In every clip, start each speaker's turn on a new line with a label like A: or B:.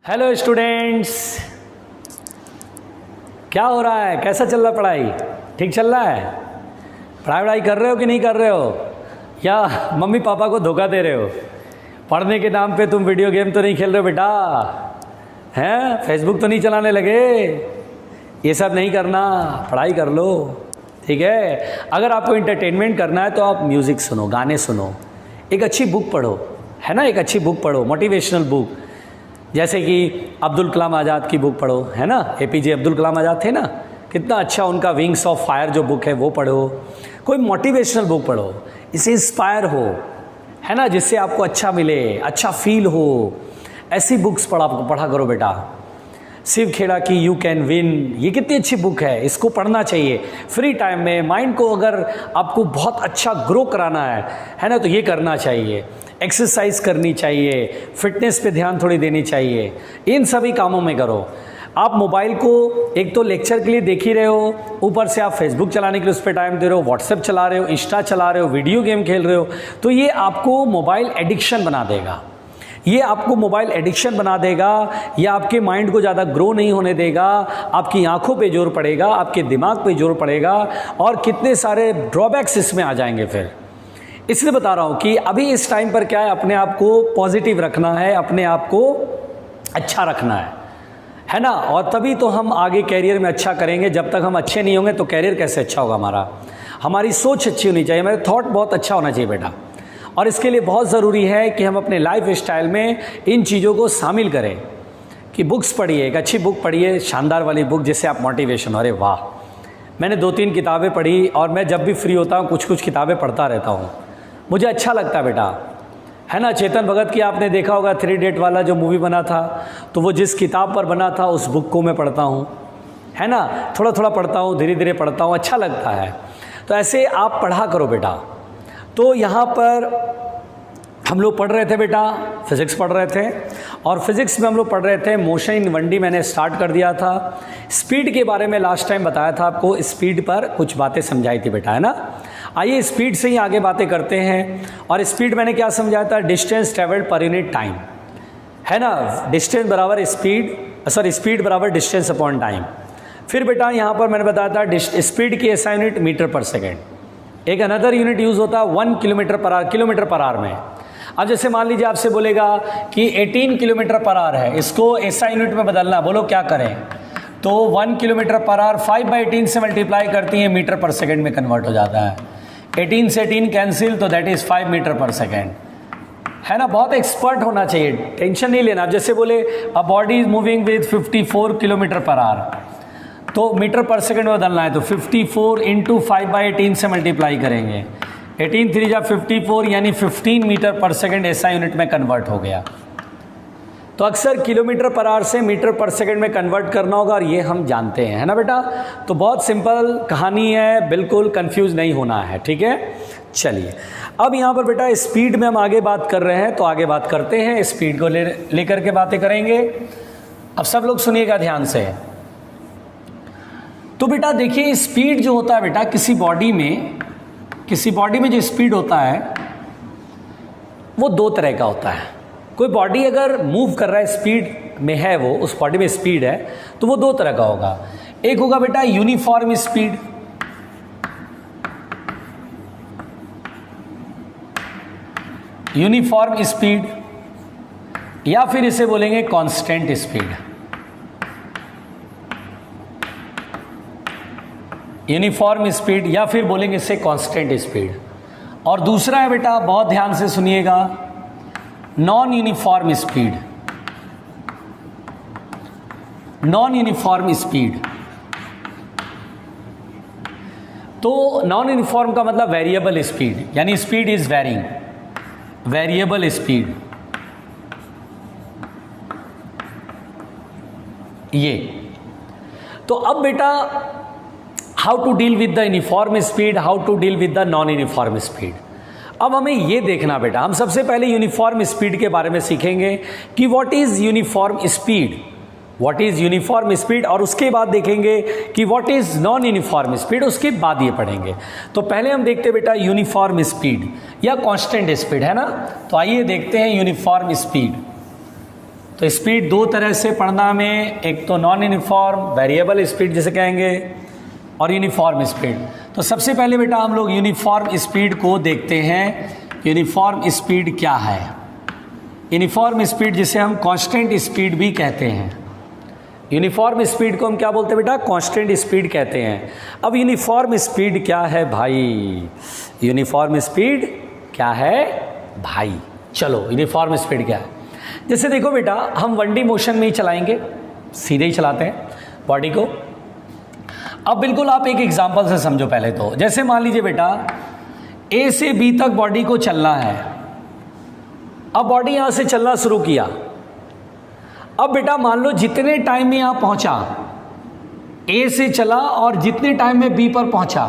A: Hello students, क्या हो रहा है? कैसा चल रहा है पढ़ाई? ठीक चल रहा है? पढ़ाई कर रहे हो कि नहीं कर रहे हो, या मम्मी पापा को धोखा दे रहे हो? पढ़ने के नाम पे तुम वीडियो गेम तो नहीं खेल रहे हो बेटा? हैं, फेसबुक तो नहीं चलाने लगे? ये सब नहीं करना, पढ़ाई कर लो, ठीक है। अगर आपको इंटरटेनमेंट करना है तो आप म्यूज़िक सुनो, गाने सुनो, एक अच्छी बुक पढ़ो, है ना, एक अच्छी बुक पढ़ो, मोटिवेशनल बुक, जैसे कि अब्दुल कलाम आज़ाद की बुक पढ़ो, है ना। एपीजे अब्दुल कलाम आज़ाद थे ना, कितना अच्छा उनका विंग्स ऑफ फायर जो बुक है वो पढ़ो। कोई मोटिवेशनल बुक पढ़ो, इससे इंस्पायर हो, है ना, जिससे आपको अच्छा मिले, अच्छा फील हो। ऐसी बुक्स पढ़ा करो बेटा। शिव खेड़ा की यू कैन विन, ये कितनी अच्छी बुक है, इसको पढ़ना चाहिए फ्री टाइम में। माइंड को अगर आपको बहुत अच्छा ग्रो कराना है ना, तो ये करना चाहिए। एक्सरसाइज करनी चाहिए, फिटनेस पे ध्यान थोड़ी देनी चाहिए, इन सभी कामों में करो। आप मोबाइल को एक तो लेक्चर के लिए देख ही रहे हो, ऊपर से आप फेसबुक चलाने के लिए उस पर टाइम दे रहे हो, व्हाट्सएप चला रहे हो, इंस्टा चला रहे हो, वीडियो गेम खेल रहे हो, तो ये आपको मोबाइल एडिक्शन बना देगा। ये आपको मोबाइल एडिक्शन बना देगा, या आपके माइंड को ज़्यादा ग्रो नहीं होने देगा, आपकी आंखों पे जोर पड़ेगा, आपके दिमाग पे जोर पड़ेगा, और कितने सारे ड्रॉबैक्स इसमें आ जाएंगे। फिर इसलिए बता रहा हूँ कि अभी इस टाइम पर क्या है, अपने आप को पॉजिटिव रखना है, अपने आप को अच्छा रखना है ना। और तभी तो हम आगे कैरियर में अच्छा करेंगे। जब तक हम अच्छे नहीं होंगे तो कैरियर कैसे अच्छा होगा हमारा? हमारी सोच अच्छी होनी चाहिए, हमारा थॉट बहुत अच्छा होना चाहिए बेटा। और इसके लिए बहुत ज़रूरी है कि हम अपने लाइफ स्टाइल में इन चीज़ों को शामिल करें। कि बुक्स पढ़िए, एक अच्छी बुक पढ़िए, शानदार वाली बुक जिससे आप मोटिवेशन हो। अरे वाह, मैंने 2-3 किताबें पढ़ी, और मैं जब भी फ्री होता हूँ कुछ किताबें पढ़ता रहता हूँ, मुझे अच्छा लगता है बेटा, है ना। चेतन भगत की आपने देखा होगा 3 इडियट वाला जो मूवी बना था, तो वो जिस किताब पर बना था उस बुक को मैं पढ़ता हूँ, है ना। थोड़ा थोड़ा पढ़ता हूँ, धीरे धीरे पढ़ता हूँ, अच्छा लगता है। तो ऐसे आप पढ़ा करो बेटा। तो यहाँ पर हम लोग पढ़ रहे थे बेटा, फिज़िक्स पढ़ रहे थे, और फिज़िक्स में हम लोग पढ़ रहे थे मोशन इन 1D। मैंने स्टार्ट कर दिया था। स्पीड के बारे में लास्ट टाइम बताया था आपको, स्पीड पर कुछ बातें समझाई थी बेटा, है ना। आइए स्पीड से ही आगे बातें करते हैं। और स्पीड मैंने क्या समझाया था? Distance travelled per unit time, है ना। डिस्टेंस बराबर स्पीड, सॉरी, स्पीड बराबर डिस्टेंस अपॉन टाइम। फिर बेटा यहाँ पर मैंने बताया था स्पीड की ऐसा यूनिट मीटर पर सेकेंड। एक अनदर यूनिट यूज़ होता है 1 किलोमीटर पर आवर में। अब जैसे मान लीजिए आपसे बोलेगा कि 18 किलोमीटर पर आवर है, इसको ऐसा यूनिट में बदलना, बोलो क्या करें? तो 1 किलोमीटर पर आवर 5/18 से मल्टीप्लाई करती है, मीटर पर सेकेंड में कन्वर्ट हो जाता है। 18 से 18 कैंसिल, तो that is 5 metre per second, है ना। बहुत एक्सपर्ट होना चाहिए, टेंशन नहीं लेना। अब जैसे बोले अ body is moving with 54 kilometre per hour, तो मीटर पर सेकेंड में बदलना है, तो 54 इंटू 5/18 से मल्टीप्लाई करेंगे। 18 3 जा 54, यानी 15 मीटर पर सेकेंड ऐसा यूनिट में कन्वर्ट हो गया। तो अक्सर किलोमीटर पर आवर से मीटर पर सेकंड में कन्वर्ट करना होगा, और ये हम जानते हैं, है ना बेटा। तो बहुत सिंपल कहानी है, बिल्कुल कंफ्यूज नहीं होना है, ठीक है। चलिए अब यहाँ पर बेटा स्पीड में हम आगे बात कर रहे हैं, तो आगे बात करते हैं, स्पीड को लेकर के बातें करेंगे। अब सब लोग सुनिएगा ध्यान से। तो बेटा देखिए, स्पीड जो होता है बेटा, किसी बॉडी में जो स्पीड होता है वो 2 तरह का होता है। कोई बॉडी अगर मूव कर रहा है, स्पीड में है, वो उस बॉडी में स्पीड है, तो वो 2 तरह का होगा। एक होगा बेटा यूनिफॉर्म स्पीड, या फिर इसे बोलेंगे कांस्टेंट स्पीड। यूनिफॉर्म स्पीड, या फिर बोलेंगे इसे कांस्टेंट स्पीड। और दूसरा है बेटा, बहुत ध्यान से सुनिएगा, नॉन यूनिफॉर्म स्पीड। तो नॉन यूनिफॉर्म का मतलब वेरिएबल स्पीड, यानी speed is varying, variable speed. ये तो अब बेटा how to deal with the uniform speed, how to deal with the non uniform speed. अब हमें ये देखना बेटा, हम सबसे पहले यूनिफॉर्म स्पीड के बारे में सीखेंगे कि व्हाट इज यूनिफॉर्म स्पीड, और उसके बाद देखेंगे कि what is non uniform speed, उसके बाद ये पढ़ेंगे। तो पहले हम देखते बेटा यूनिफॉर्म स्पीड या कांस्टेंट स्पीड, है ना। तो आइए देखते हैं यूनिफॉर्म स्पीड। तो स्पीड दो तरह से पढ़ना में, एक तो नॉन यूनिफॉर्म वेरिएबल स्पीड जिसे कहेंगे, और यूनिफॉर्म स्पीड। तो सबसे पहले बेटा हम लोग यूनिफॉर्म स्पीड को देखते हैं। यूनिफॉर्म स्पीड क्या है? यूनिफॉर्म स्पीड जिसे हम कांस्टेंट स्पीड भी कहते हैं। यूनिफॉर्म स्पीड को हम क्या बोलते हैं बेटा? कांस्टेंट स्पीड कहते हैं। अब यूनिफॉर्म स्पीड क्या है भाई? यूनिफॉर्म स्पीड क्या है भाई? चलो यूनिफॉर्म स्पीड क्या है? जैसे देखो बेटा, हम 1D मोशन में ही चलाएंगे, सीधे ही चलाते हैं बॉडी को। अब बिल्कुल आप एक एग्जांपल से समझो पहले तो। जैसे मान लीजिए बेटा, A से B तक बॉडी को चलना है। अब बॉडी यहां से चलना शुरू किया। अब बेटा मान लो जितने टाइम में यहां पहुंचा, A से चला और जितने टाइम में B पर पहुंचा,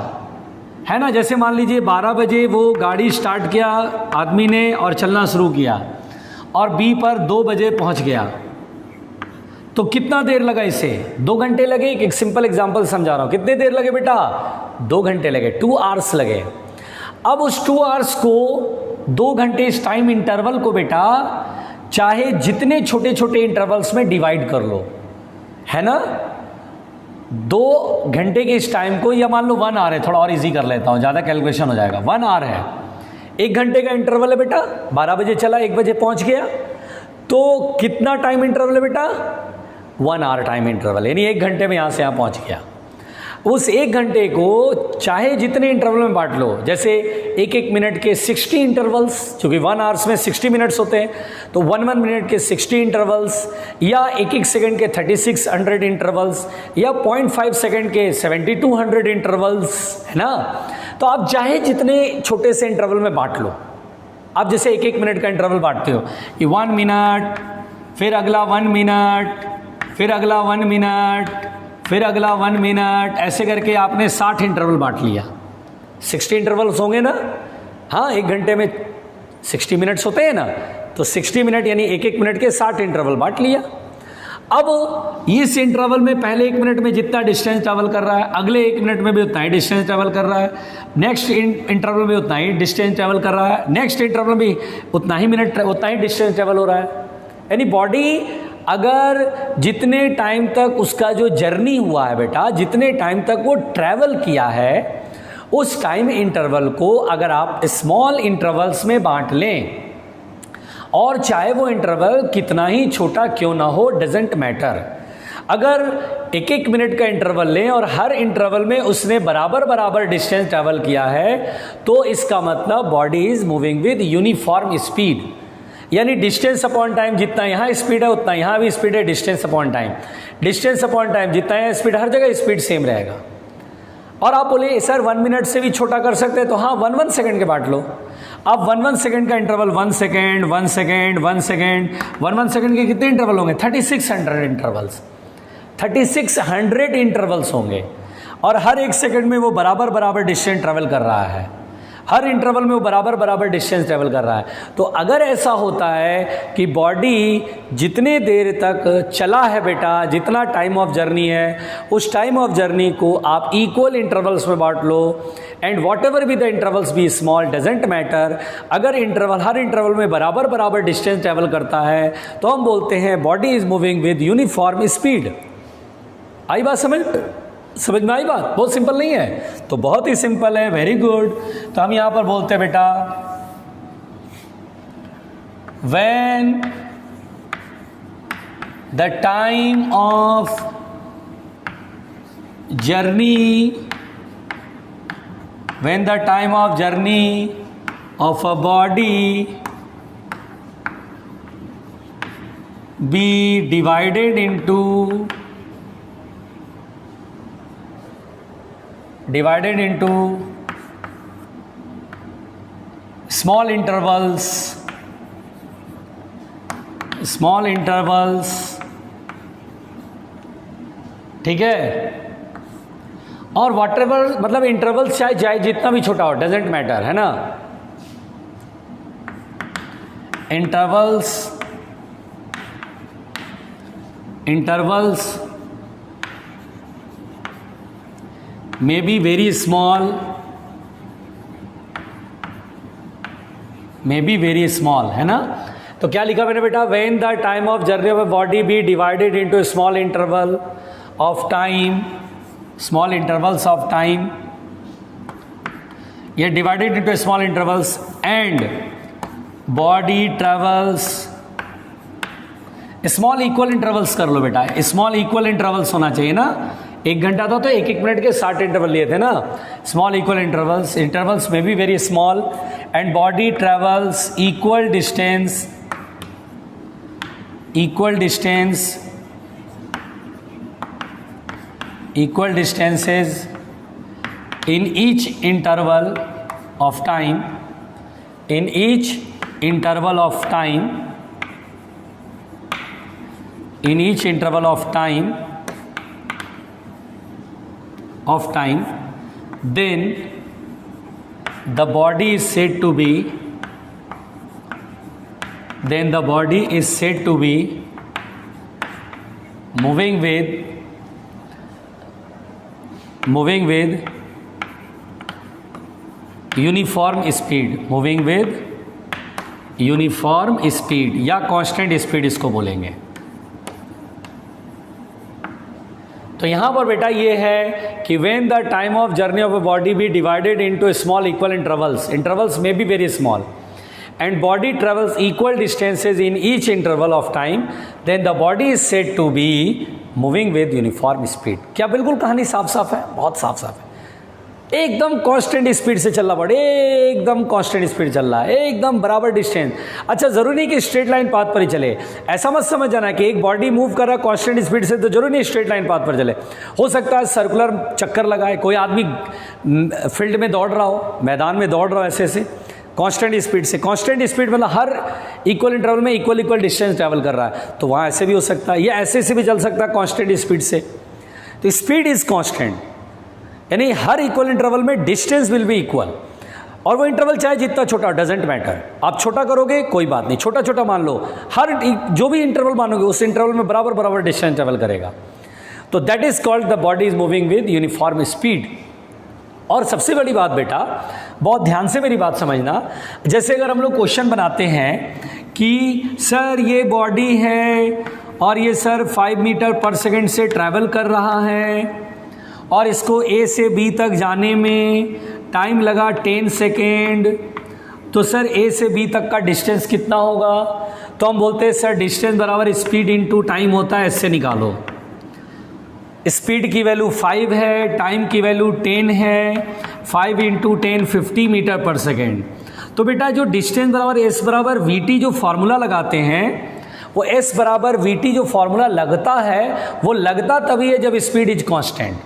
A: है ना। जैसे मान लीजिए 12 बजे वो गाड़ी स्टार्ट किया आदमी ने और चलना शुरू किया, और B पर 2 बजे पहुंच गया, तो कितना देर लगा इसे? 2 घंटे लगे। एक सिंपल एग्जांपल समझा रहा हूं। कितने देर लगे बेटा? 2 घंटे लगे, 2 आवर्स लगे। अब उस 2 आवर्स को, 2 घंटे इस टाइम इंटरवल को बेटा चाहे जितने छोटे छोटे इंटरवल्स में डिवाइड कर लो, है ना। 2 घंटे के इस टाइम को, या मान लो 1 आवर है, थोड़ा और इजी कर लेता हूं, ज़्यादा कैलकुलेशन हो जाएगा। 1 आवर है, 1 घंटे का इंटरवल है बेटा। 12 बजे चला, 1 बजे पहुंच गया, तो कितना टाइम इंटरवल है बेटा? 1 आवर टाइम इंटरवल, यानी 1 घंटे में यहाँ से यहाँ पहुँच गया। उस 1 घंटे को चाहे जितने इंटरवल में बांट लो, जैसे 1-1 मिनट के 60 इंटरवल्स, क्योंकि 1 आवर्स में 60 मिनट्स होते हैं, तो 1-1 मिनट के 60 इंटरवल्स, या 1-1 सेकंड के 3600 इंटरवल्स, या 0.5 सेकंड के 7200 इंटरवल्स, है ना। तो आप चाहे जितने छोटे से इंटरवल में बांट लो। आप जैसे 1-1 मिनट का इंटरवल बांटते हो कि 1 मिनट, फिर अगला 1 मिनट, फिर अगला 1 मिनट, फिर अगला 1 मिनट, ऐसे करके आपने 60 इंटरवल बांट लिया। 60 इंटरवल्स होंगे ना, हाँ। 1 घंटे में 60 मिनट्स होते हैं ना, तो 60 मिनट यानी 1-1 मिनट के 60 इंटरवल बांट लिया। अब इस इंटरवल में पहले 1 मिनट में जितना डिस्टेंस ट्रैवल कर रहा है, अगले 1 मिनट में भी उतना ही डिस्टेंस ट्रैवल कर रहा है, नेक्स्ट इंटरवल में उतना ही डिस्टेंस ट्रैवल कर रहा है, नेक्स्ट इंटरवल में उतना ही डिस्टेंस ट्रैवल हो रहा है। यानी बॉडी अगर जितने टाइम तक उसका जो जर्नी हुआ है बेटा, जितने टाइम तक वो ट्रैवल किया है, उस टाइम इंटरवल को अगर आप स्मॉल इंटरवल्स में बांट लें, और चाहे वो इंटरवल कितना ही छोटा क्यों ना हो, डजेंट मैटर। अगर 1-1 मिनट का इंटरवल लें और हर इंटरवल में उसने बराबर बराबर डिस्टेंस ट्रैवल किया है, तो इसका मतलब body is moving with uniform speed. यानी डिस्टेंस अपॉन टाइम, जितना यहाँ स्पीड है उतना यहाँ भी स्पीड है। Distance upon time, distance upon time, जितना यहाँ स्पीड, हर जगह स्पीड सेम रहेगा। और आप बोले सर 1 मिनट से भी छोटा कर सकते हैं, तो हाँ 1-1 सेकंड के बांट लो। अब 1-1 सेकंड का interval, 1 second, 1 second, 1 second, 1-1 second के कितने इंटरवल होंगे? 3600 इंटरवल्स, 3600 इंटरवल्स होंगे। और हर 1 सेकंड में वो बराबर बराबर डिस्टेंस ट्रैवल कर रहा है, हर इंटरवल में वो बराबर बराबर डिस्टेंस ट्रैवल कर रहा है। तो अगर ऐसा होता है कि बॉडी जितने देर तक चला है बेटा, जितना टाइम ऑफ जर्नी है, उस टाइम ऑफ जर्नी को आप इक्वल इंटरवल्स में बांट लो, and whatever be the intervals be small, doesn't matter. अगर इंटरवल, हर इंटरवल में बराबर बराबर डिस्टेंस ट्रैवल करता है, तो हम बोलते हैं body is moving with uniform speed. आई बात समझ में आई बात? बहुत सिंपल नहीं है? तो बहुत ही सिंपल है, वेरी गुड। तो हम यहां पर बोलते हैं बेटा, when the time of journey, when the time of journey of a body be divided into small intervals, ठीक है। और whatever, मतलब इंटरवल्स चाहे जितना भी छोटा हो, डजेंट मैटर, है ना। Intervals may be very small, है ना। तो क्या लिखा मैंने बेटा, when the time of journey of a body be divided into small interval of time, small intervals of time, ये divided into small intervals and body travels, small equal intervals कर लो बेटा, स्मॉल इक्वल इंटरवल्स होना चाहिए ना, 1 घंटा था तो 1-1 मिनट के 60 इंटरवल लिए थे ना, स्मॉल इक्वल इंटरवल्स, इंटरवल्स में भी very small, and body travels equal distance, equal distances in each interval of time, in each interval of time, in each interval of time, then the body is said to be, moving with uniform speed या constant speed इसको बोलेंगे। तो यहां पर बेटा ये है कि when the time of journey of a body be divided into small equal intervals में be very small, and body travels equal distances in each interval of time, then the body is said to be moving with uniform speed. क्या बिल्कुल कहानी साफ साफ है? बहुत साफ साफ है। एकदम कांस्टेंट स्पीड से चल रहा बड़े, एकदम कांस्टेंट स्पीड चल रहा है, एकदम बराबर डिस्टेंस। अच्छा, जरूरी नहीं कि स्ट्रेट लाइन पाथ पर ही चले, ऐसा मत समझ जाना कि एक बॉडी मूव कर रहा है कांस्टेंट स्पीड से तो जरूरी नहीं स्ट्रेट लाइन पाथ पर चले। हो सकता है सर्कुलर चक्कर लगाए, कोई आदमी फील्ड में दौड़ रहा हो, मैदान में दौड़ रहा हो ऐसे से कांस्टेंट स्पीड से, कांस्टेंट स्पीड मतलब हर इक्वल इंटरवल में इक्वल डिस्टेंस ट्रैवल कर रहा है, तो वहाँ ऐसे भी हो सकता है, या ऐसे से भी चल सकता है कांस्टेंट स्पीड से। तो स्पीड इज कांस्टेंट, यानी हर इक्वल इंटरवल में डिस्टेंस विल बी इक्वल, और वो इंटरवल चाहे जितना छोटा, डजेंट मैटर। आप छोटा करोगे कोई बात नहीं, छोटा छोटा मान लो, हर जो भी इंटरवल मानोगे उस इंटरवल में बराबर डिस्टेंस ट्रेवल करेगा। तो that is called the body is moving with uniform speed. और सबसे बड़ी बात बेटा, बहुत ध्यान से मेरी बात समझना, जैसे अगर हम लोग क्वेश्चन बनाते हैं कि सर ये बॉडी है और ये सर 5 मीटर पर सेकेंड से ट्रैवल कर रहा है और इसको ए से बी तक जाने में टाइम लगा 10 सेकेंड, तो सर ए से बी तक का डिस्टेंस कितना होगा? तो हम बोलते हैं सर डिस्टेंस बराबर स्पीड इनटू टाइम होता है, इससे निकालो। स्पीड की वैल्यू 5 है, टाइम की वैल्यू 10 है, 5 इंटू 10 50 मीटर पर सेकेंड। तो बेटा जो डिस्टेंस बराबर एस बराबर वी टी जो फॉर्मूला लगाते हैं, वो एस बराबर वी टी जो फॉर्मूला लगता है, वो लगता तभी है जब स्पीड इज कांस्टेंट,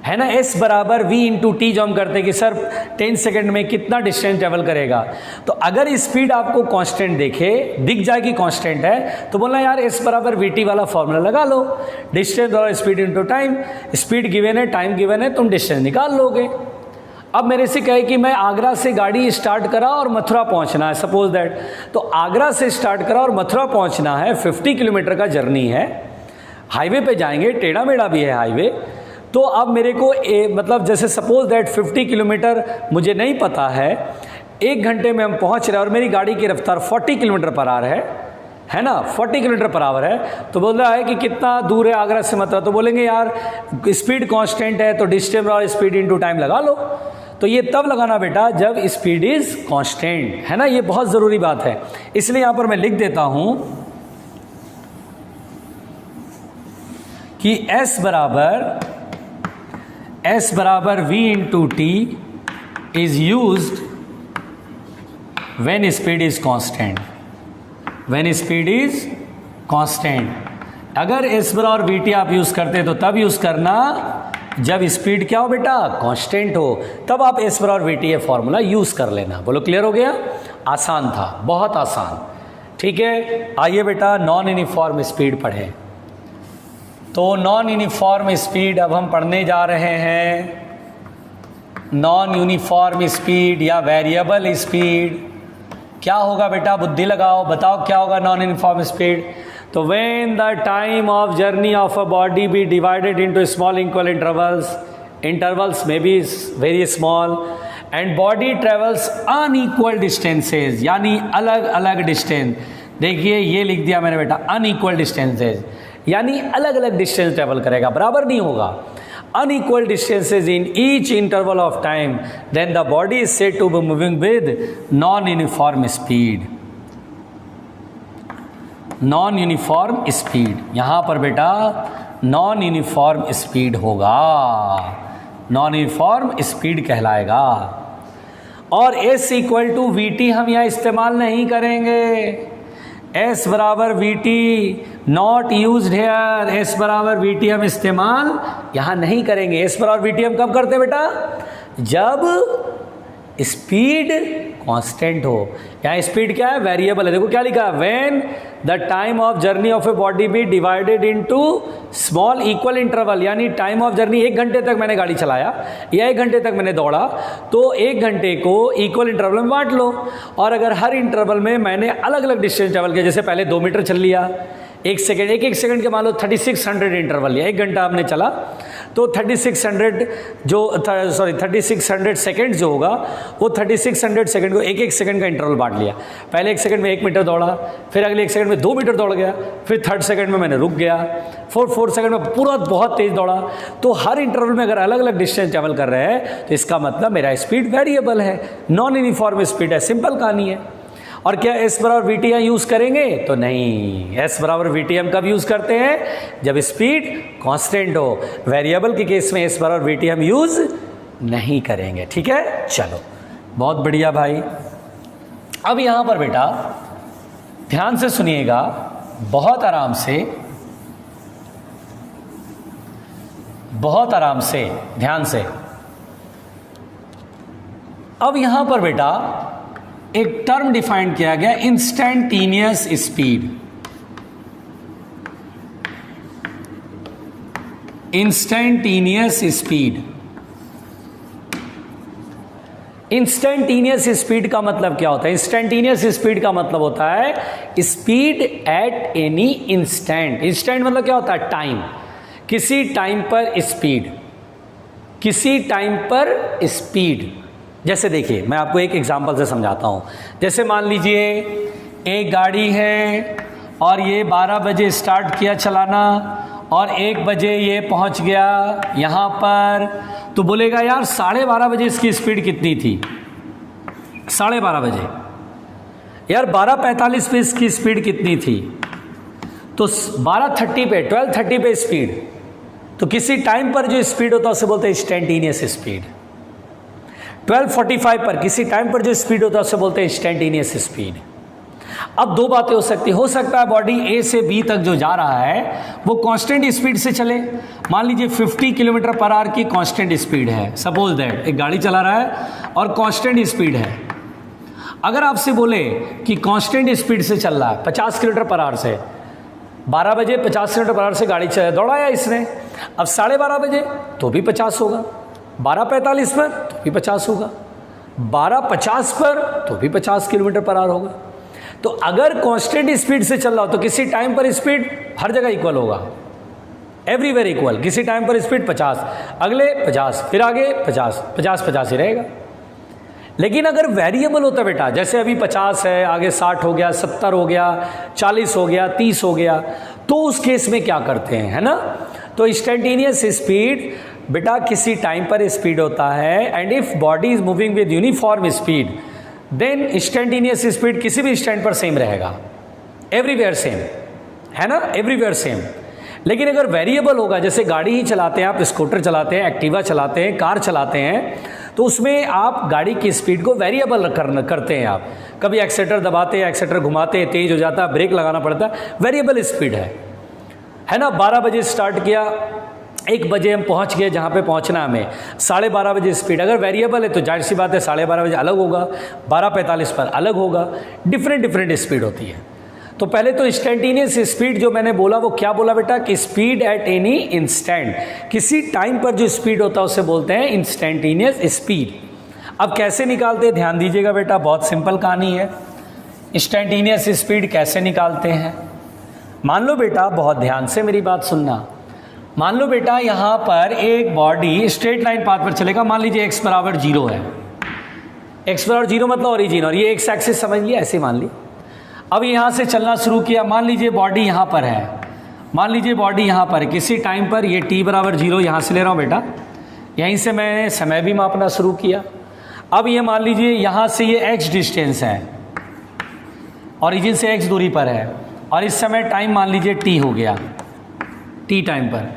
A: है ना। एस बराबर वी इंटू टी जो हम करते हैं कि सर 10 सेकेंड में कितना डिस्टेंस ट्रेवल करेगा, तो अगर स्पीड आपको कांस्टेंट दिख जाएगी कांस्टेंट है, तो बोलना यार एस बराबर वी टी वाला फॉर्मूला लगा लो, डिस्टेंस और speed into time, speed given है, टाइम गिवन है, तुम डिस्टेंस निकाल लोगे। अब मेरे से कहे कि मैं आगरा से गाड़ी स्टार्ट करा और मथुरा पहुंचना है, सपोज दैट, तो आगरा से स्टार्ट करा और मथुरा पहुंचना है, 50 किलोमीटर का जर्नी है, हाईवे पे जाएंगे, टेढ़ा मेढ़ा भी है हाईवे। तो अब मेरे को मतलब जैसे सपोज दैट 50 किलोमीटर मुझे नहीं पता है, 1 घंटे में हम पहुंच रहे हैं और मेरी गाड़ी की रफ्तार 40 किलोमीटर पर आवर है ना, 40 किलोमीटर पर आवर है। तो बोल रहा है कि कितना दूर है आगरा से मथुरा, तो बोलेंगे यार स्पीड कांस्टेंट है तो डिस्टेंस और स्पीड इनटू टाइम लगा लो। तो ये तब लगाना बेटा जब स्पीड इज कांस्टेंट, है ना, ये बहुत ज़रूरी बात है। इसलिए यहां पर मैं लिख देता हूं कि S बराबर V into T is used when speed is constant, when speed is constant. अगर S बराबर वी टी आप यूज करते तो तब यूज करना जब स्पीड क्या हो बेटा, कांस्टेंट हो, तब आप S बराबर वी टी ये फॉर्मूला यूज कर लेना। बोलो क्लियर हो गया? आसान था, बहुत आसान। ठीक है, आइए बेटा नॉन यूनिफॉर्म स्पीड पढ़ें। तो नॉन यूनिफॉर्म स्पीड अब हम पढ़ने जा रहे हैं। नॉन यूनिफॉर्म स्पीड या वेरिएबल स्पीड क्या होगा बेटा, बुद्धि लगाओ, बताओ क्या होगा नॉन यूनिफॉर्म स्पीड। तो when the time of journey of a body be divided into small equal intervals में be very small, and body travels unequal distances, यानी अलग अलग डिस्टेंस। देखिए ये लिख दिया मैंने बेटा, अनइक्वल डिस्टेंसेज, यानी अलग अलग डिस्टेंस ट्रेवल करेगा, बराबर नहीं होगा। Unequal distances in each interval of time, then the body is said to be moving with non uniform speed. Non uniform speed, यहां पर बेटा नॉन यूनिफॉर्म स्पीड होगा, नॉन यूनिफॉर्म स्पीड कहलाएगा। और S equal to v t हम यहाँ इस्तेमाल नहीं करेंगे। S बराबर v t not use here, S बराबर वी टी हम इस्तेमाल यहाँ नहीं करेंगे। S बराबर वी टी हम कब करते हैं बेटा? जब स्पीड कांस्टेंट हो। यहाँ स्पीड क्या है? वेरिएबल है। देखो क्या लिखा है, when the time of journey of a body be divided into small equal interval, यानी टाइम ऑफ जर्नी 1 घंटे तक मैंने गाड़ी चलाया या 1 घंटे तक मैंने दौड़ा, तो 1 घंटे को इक्वल इंटरवल में बांट लो। और अगर हर इंटरवल में मैंने अलग अलग डिस्टेंस ट्रेवल किया, जैसे पहले 2 मीटर चल लिया, 1 सेकेंड, एक सेकेंड के मान लो 3600 इंटरवल लिया, 1 घंटा हमने चला, तो 3600 सेकेंड जो होगा वो 3600 सेकेंड को 1 सेकेंड का इंटरवल बांट लिया। पहले 1 सेकेंड में 1 मीटर दौड़ा, फिर अगले 1 सेकेंड में 2 मीटर दौड़ गया, फिर 3rd सेकेंड में मैंने रुक गया, 4th सेकेंड में पूरा बहुत तेज दौड़ा। तो हर इंटरवल में अगर अलग अलग डिस्टेंस ट्रेवल कर रहे हैं तो इसका मतलब मेरा स्पीड वेरिएबल है, नॉन यूनिफॉर्म स्पीड है। सिंपल कहानी है। और क्या S बराबर वी टी यहाँ यूज़ करेंगे? तो नहीं, S बराबर वी टी हम कब यूज़ करते हैं? जब स्पीड कांस्टेंट हो। वेरिएबल के केस में S बराबर वी टी हम यूज़ नहीं करेंगे। ठीक है, चलो बहुत बढ़िया भाई। अब यहाँ पर बेटा ध्यान से सुनिएगा, बहुत आराम से, बहुत आराम से, ध्यान से। अब यहाँ पर बेटा एक टर्म डिफाइन किया गया, instantaneous speed. Instantaneous speed, instantaneous speed का मतलब क्या होता है? इंस्टेंटेनियस स्पीड का मतलब होता है speed at any instant. Instant मतलब क्या होता है? टाइम, किसी टाइम पर स्पीड, किसी टाइम पर स्पीड। जैसे देखिए मैं आपको एक एग्जांपल से समझाता हूँ। जैसे मान लीजिए एक गाड़ी है और ये 12 बजे स्टार्ट किया चलाना और 1 बजे ये पहुँच गया यहाँ पर, तो बोलेगा यार 12:30 बजे इसकी स्पीड कितनी थी? 12:30 बजे। यार 12:45 पे इसकी स्पीड कितनी थी? तो 12:30 पे, 12:30 पे स्पीड। तो किसी टाइम पर जो स्पीड होता है उसे बोलते हैं इंस्टेंटेनियस स्पीड। 12:45 पर किसी टाइम पर जो स्पीड होता है उसे बोलते हैं इंस्टेंटेनियस स्पीड। अब 2 बातें हो सकता है बॉडी ए से बी तक जो जा रहा है वो कांस्टेंट स्पीड से चले। मान लीजिए 50 किलोमीटर पर आवर की कांस्टेंट स्पीड है, सपोज दैट एक गाड़ी चला रहा है और कांस्टेंट स्पीड है। अगर आपसे बोले कि कांस्टेंट स्पीड से चल रहा है 50 किलोमीटर पर आवर से, 12 बजे 50 किलोमीटर पर आवर से गाड़ी दौड़ाया इसने, अब 12:30 बजे तो भी 50 होगा, 12:45 पर तो भी 50 होगा, 12:50 पर तो भी 50 किलोमीटर पर आवर होगा। तो अगर कांस्टेंट स्पीड से चल रहा हो तो किसी टाइम पर स्पीड हर जगह इक्वल होगा, एवरीवेयर इक्वल। किसी टाइम पर स्पीड 50, अगले 50, फिर आगे 50, 50 ही रहेगा। लेकिन अगर वेरिएबल होता बेटा, जैसे अभी 50 है, आगे 60 हो गया, 70 हो गया, 40 हो गया, 30 हो गया, तो उस केस में क्या करते हैं, है ना? तो इंस्टेंटेनियस स्पीड बेटा किसी टाइम पर स्पीड होता है, and if body is moving with uniform speed then instantaneous speed किसी भी स्टैंड पर सेम रहेगा, एवरीवेयर सेम, है ना? Everywhere same. लेकिन अगर वेरिएबल होगा, जैसे गाड़ी ही चलाते हैं आप, स्कूटर चलाते हैं, एक्टिवा चलाते हैं, कार चलाते हैं, तो उसमें आप गाड़ी की स्पीड को वेरिएबल करते हैं। आप कभी एक्सेलेटर दबाते हैं, एक्सेलेटर घुमाते हैं, तेज हो जाता है, ब्रेक लगाना पड़ता है, वेरिएबल स्पीड है ना? 12 बजे स्टार्ट किया, 1 बजे हम पहुंच गए जहां पे पहुंचना हमें, 12:30 बजे स्पीड। अगर वेरिएबल है तो जाहिर सी बात है 12:30 बजे अलग होगा, 12:45 पर अलग होगा, डिफरेंट स्पीड होती है। तो पहले तो इंस्टेंटेनियस स्पीड जो मैंने बोला वो क्या बोला बेटा कि स्पीड एट एनी इंस्टेंट, किसी टाइम पर जो स्पीड होता है उसे बोलते हैं इंस्टेंटेनियस स्पीड। अब कैसे निकालते हैं ध्यान दीजिएगा बेटा, बहुत सिंपल कहानी है। इंस्टेंटेनियस स्पीड कैसे निकालते हैं? मान लो बेटा, बहुत ध्यान से मेरी बात सुनना, मान लो बेटा यहाँ पर एक बॉडी स्ट्रेट लाइन पाथ पर चलेगा, मान लीजिए x बराबर 0 है, एक्स बराबर 0 मतलब ओरिजिन, और ये एक्स एक्सिस समझ लिया, ऐसे मान लिया। अब यहाँ से चलना शुरू किया, मान लीजिए बॉडी यहाँ पर है, मान लीजिए बॉडी यहाँ पर है, किसी टाइम पर ये t बराबर 0 यहाँ से ले रहा हूँ बेटा, यहीं से मैंने समय भी मापना शुरू किया। अब ये मान लीजिए यहाँ से ये x डिस्टेंस है, ओरिजिन से x दूरी पर है, और इस समय टाइम मान लीजिए t हो गया, t टाइम पर।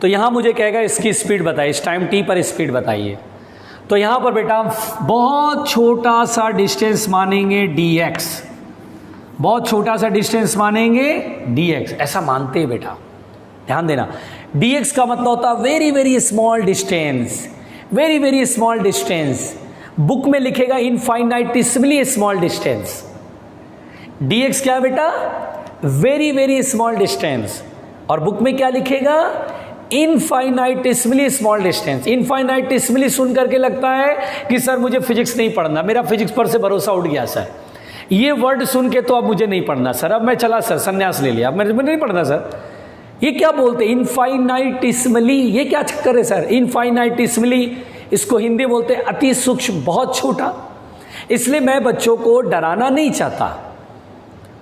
A: तो यहाँ मुझे कहेगा इसकी स्पीड बताइए, इस टाइम t पर स्पीड बताइए। तो यहाँ पर बेटा बहुत छोटा सा डिस्टेंस मानेंगे dx, बहुत छोटा सा डिस्टेंस मानेंगे dx, ऐसा मानते हैं बेटा, ध्यान देना। dx का मतलब होता है very very small distance, very very small distance. Book में लिखेगा इनफाइनाइटिसिमली स्मॉल डिस्टेंस। dx क्या है बेटा? Very very small distance. और बुक में क्या लिखेगा? इनफाइनाइटिसिमली स्मॉल डिस्टेंस। इनफाइनाइटिसिमली सुन करके लगता है कि सर मुझे फिजिक्स नहीं पढ़ना, मेरा फिजिक्स पर से भरोसा उठ गया सर, ये वर्ड सुन के तो अब मुझे नहीं पढ़ना सर, अब मैं चला सर संन्यास ले लिया, अब मैं नहीं पढ़ना सर। ये क्या बोलते हैं इनफाइनाइटिसिमली, ये क्या चक्कर है सर? इनफाइनाइटिसिमली इसको हिंदी बोलते हैं अति सूक्ष्म, बहुत छोटा। इसलिए मैं बच्चों को डराना नहीं चाहता,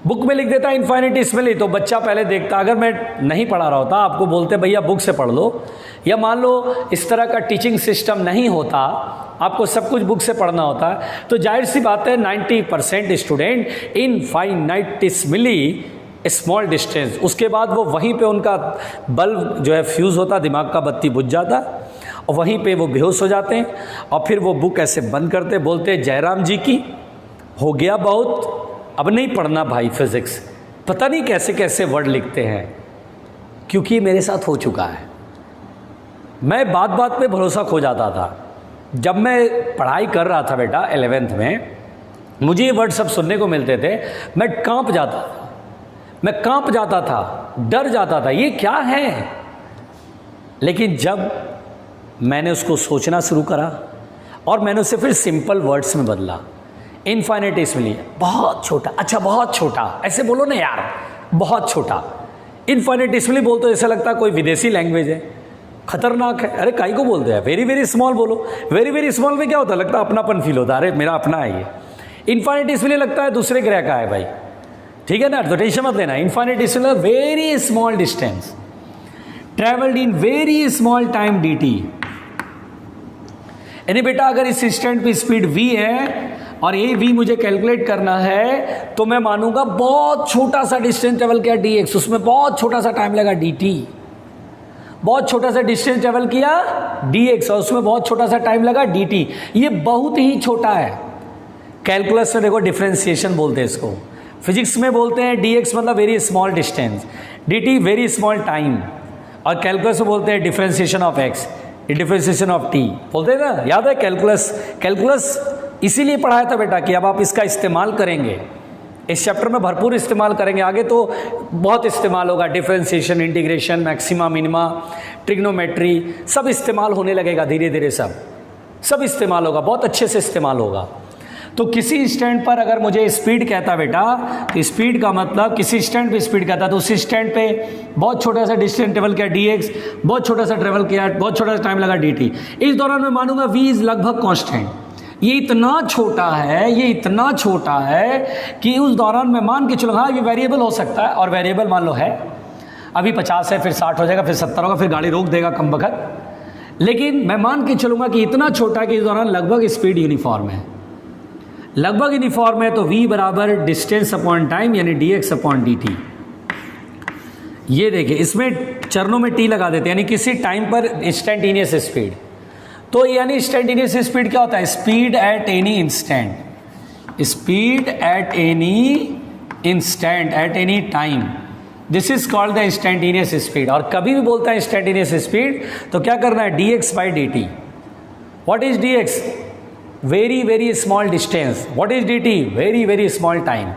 A: बुक में लिख देता इनफाइनाइटिसिमली, तो बच्चा पहले देखता। अगर मैं नहीं पढ़ा रहा होता, आपको बोलते भैया बुक से पढ़ लो, या मान लो इस तरह का टीचिंग सिस्टम नहीं होता, आपको सब कुछ बुक से पढ़ना होता, तो जाहिर सी बात है 90% स्टूडेंट इनफाइनाइटिसिमली स्मॉल डिस्टेंस, उसके बाद वो वहीं पे उनका बल्ब जो है फ्यूज़ होता, दिमाग का बत्ती बुझ जाता, और वहीं पे वो बेहोश हो जाते हैं, और फिर वो बुक ऐसे बंद करते, बोलते जयराम जी की हो गया बहुत, अब नहीं पढ़ना भाई फिजिक्स। पता नहीं कैसे कैसे वर्ड लिखते हैं, क्योंकि मेरे साथ हो चुका है। मैं बात बात पे भरोसा खो जाता था। जब मैं पढ़ाई कर रहा था बेटा 11th में, मुझे ये वर्ड सब सुनने को मिलते थे, मैं कांप जाता था, मैं कांप जाता था, डर जाता था, ये क्या है। लेकिन जब मैंने उसको सोचना शुरू करा और मैंने उसे फिर सिंपल वर्ड्स में बदला, इनफाइनाइटिसिमली, बहुत छोटा, अच्छा बहुत छोटा, ऐसे बोलो ना यार, बहुत छोटा। इनफाइनाइटिसिमली बोलते तो ऐसा लगता है कोई विदेशी लैंग्वेज है, खतरनाक है। अरे काई को बोलते हैं? वेरी वेरी स्मॉल बोलो। वेरी वेरी स्मॉल में क्या होता है? लगता है अपनापन फील होता है, अरे मेरा अपना है ये। इनफाइनाइटिसिमली लगता है दूसरे ग्रह का है भाई, ठीक है ना, तो टेंशन मत लेना। Infinitesimally very small distance travelled in very small time dt। यानी बेटा अगर इस इंस्टेंट पे स्पीड v है और ये v मुझे कैलकुलेट करना है, तो मैं मानूंगा बहुत छोटा सा डिस्टेंस ट्रेवल किया dx, उसमें बहुत छोटा सा टाइम लगा dt। बहुत छोटा सा डिस्टेंस ट्रेवल किया dx और उसमें बहुत छोटा सा टाइम लगा dt। ये बहुत ही छोटा है। कैलकुलस में देखो डिफरेंशिएशन बोलते हैं इसको, फिजिक्स में बोलते हैं dx मतलब very small distance, dt very small time, और कैलकुलस में बोलते हैं differentiation of x, differentiation of t बोलते हैं ना, याद है कैलकुलस? कैलकुलस इसीलिए पढ़ाया था बेटा कि अब आप इसका इस्तेमाल करेंगे, इस चैप्टर में भरपूर इस्तेमाल करेंगे, आगे तो बहुत इस्तेमाल होगा। Differentiation, integration, maxima, minima, trigonometry, सब इस्तेमाल होने लगेगा धीरे धीरे, सब इस्तेमाल होगा, बहुत अच्छे से इस्तेमाल होगा। तो किसी स्टैंड पर अगर मुझे स्पीड कहता बेटा, तो स्पीड का मतलब किसी स्टैंड पे स्पीड कहता, तो उस स्टैंड पे बहुत छोटा सा डिस्टेंस ट्रेवल किया dx, बहुत छोटा सा ट्रेवल किया, बहुत छोटा सा टाइम लगा dt। इस दौरान मैं मानूंगा v इज लगभग कांस्टेंट। ये इतना छोटा है, ये इतना छोटा है कि उस दौरान मैं मान के चलूँगा ये वेरिएबल हो सकता है, और वेरिएबल मान लो है, अभी 50 है, फिर 60 हो जाएगा, फिर 70 होगा, फिर गाड़ी रोक देगा कम बखत। लेकिन मैं मान के चलूँगा कि इतना छोटा है कि इस दौरान लगभग स्पीड यूनिफॉर्म है, लगभग यूनिफॉर्म है। तो v बराबर डिस्टेंस अपॉन टाइम यानी dx अपॉन dt। ये देखिए इसमें चरणों में t लगा देते हैं, यानी किसी टाइम पर इंस्टेंटेनियस स्पीड। तो यानी इंस्टेंटेनियस स्पीड क्या होता है? Speed at any instant, speed at any instant, at any time, this is called the instantaneous speed. और कभी भी बोलता है इंस्टेंटेनियस स्पीड तो क्या करना है? dx by dt। What is dx? Very very small distance. What is dt? Very very small time.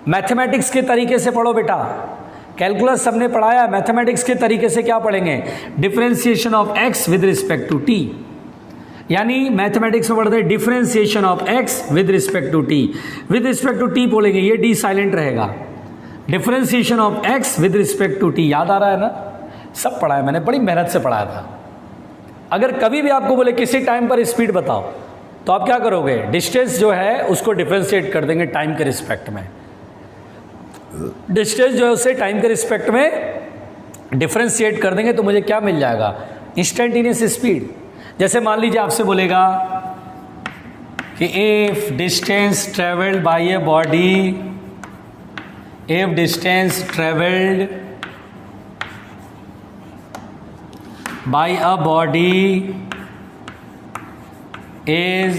A: Mathematics के तरीके से पढ़ो बेटा, कैलकुलस सबने पढ़ाया, मैथमेटिक्स के तरीके से क्या पढ़ेंगे? Differentiation of x with respect to t। यानी मैथमेटिक्स में पढ़ते हैं differentiation of x with respect to t। With respect to t बोलेंगे, ये d साइलेंट रहेगा। Differentiation of x with respect to t, याद आ रहा है ना? सब पढ़ा है मैंने, बड़ी मेहनत से पढ़ाया था। अगर कभी भी आपको बोले किसी टाइम पर स्पीड बताओ, तो आप क्या करोगे, डिस्टेंस जो है उसको डिफरेंशिएट कर देंगे टाइम के रिस्पेक्ट में। डिस्टेंस जो है उसे टाइम के रिस्पेक्ट में डिफरेंशिएट कर देंगे तो मुझे क्या मिल जाएगा, इंस्टेंटेनियस स्पीड। जैसे मान लीजिए आपसे बोलेगा कि if distance travelled by a body, if distance travelled by a body is